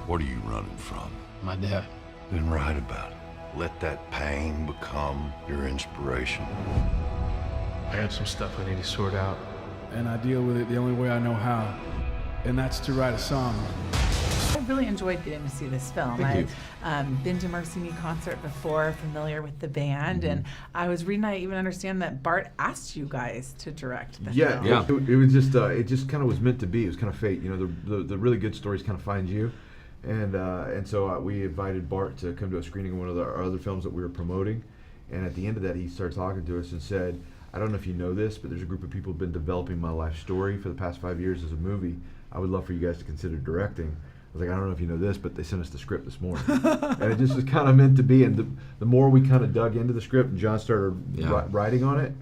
What are you running from? My dad. Then write about it. Let that pain become your inspiration. I have some stuff I need to sort out. And I deal with it the only way I know how, and that's to write a song. I really enjoyed getting to see this film. I've been to Mercy Me concert before, familiar with the band, and I was reading, I even understand that Bart asked you guys to direct the film. Yeah. It was just, it just kind of was meant to be. It was kind of fate. You know, the really good stories kind of find you. And so we invited Bart to come to a screening of one of our other films that we were promoting. And at the end of that, he started talking to us and said, I don't know if you know this, but there's a group of people who've been developing my life story for the past 5 years as a movie. I would love for you guys to consider directing. I was like, I don't know if you know this, but they sent us the script this morning. And it just was kind of meant to be. And the more we kind of dug into the script and John started writing on it,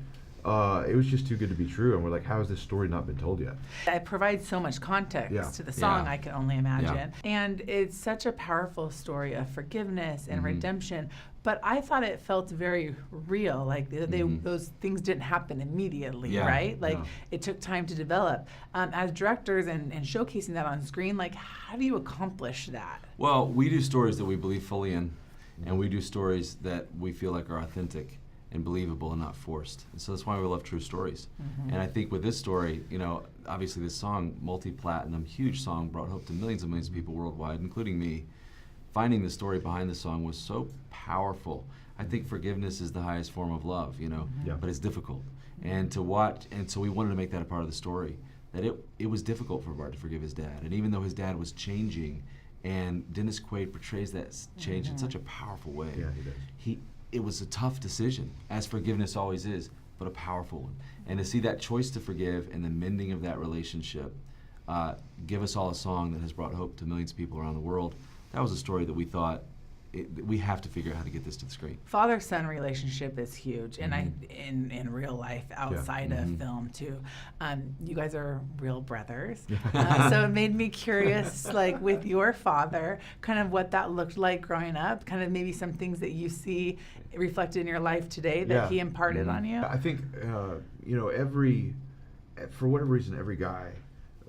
it was just too good to be true. And we're like, how has this story not been told yet? It provides so much context to the song, I can only imagine. And it's such a powerful story of forgiveness and redemption. But I thought it felt very real, like those things didn't happen immediately, right? Like it took time to develop. As directors and showcasing that on screen, like how do you accomplish that? Well, we do stories that we believe fully in, and we do stories that we feel like are authentic and believable and not forced. And so that's why we love true stories. And I think with this story, you know, obviously this song, multi-platinum, huge song, brought hope to millions and millions of people worldwide, including me. Finding the story behind the song was so powerful. I think forgiveness is the highest form of love, you know, but it's difficult. And to watch, and so we wanted to make that a part of the story, that it was difficult for Bart to forgive his dad. And even though his dad was changing, and Dennis Quaid portrays that change in such a powerful way. Yeah, he does. It was a tough decision, as forgiveness always is, but a powerful one. And to see that choice to forgive and the mending of that relationship give us all a song that has brought hope to millions of people around the world, that was a story that we thought, we have to figure out how to get this to the screen. Father-son relationship is huge, and in real life, outside of film too. You guys are real brothers, so it made me curious, like with your father, kind of what that looked like growing up, kind of maybe some things that you see reflected in your life today that he imparted on you. I think you know, for whatever reason, every guy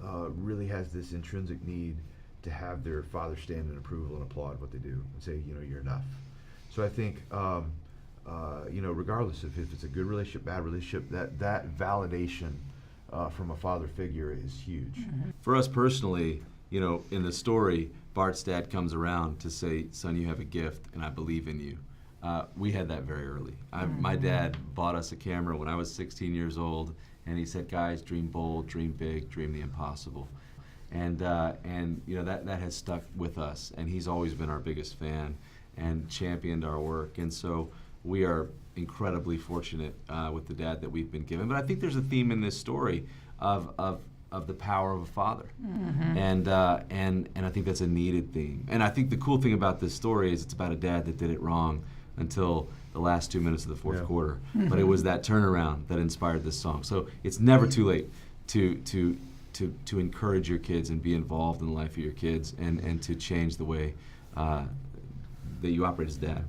really has this intrinsic need to have their father stand in approval and applaud what they do and say, you know, you're enough. So I think, you know, regardless if it's a good relationship, bad relationship, that validation from a father figure is huge. For us personally, you know, in the story, Bart's dad comes around to say, son, you have a gift and I believe in you. We had that very early. My dad bought us a camera when I was 16 years old, and he said, guys, dream bold, dream big, dream the impossible. And you know, that has stuck with us, and he's always been our biggest fan and championed our work. And so we are incredibly fortunate with the dad that we've been given. But I think there's a theme in this story of the power of a father, and I think that's a needed theme. And I think the cool thing about this story is it's about a dad that did it wrong until the last 2 minutes of the fourth quarter. But it was that turnaround that inspired this song. So it's never too late to encourage your kids and be involved in the life of your kids and to change the way that you operate as a dad.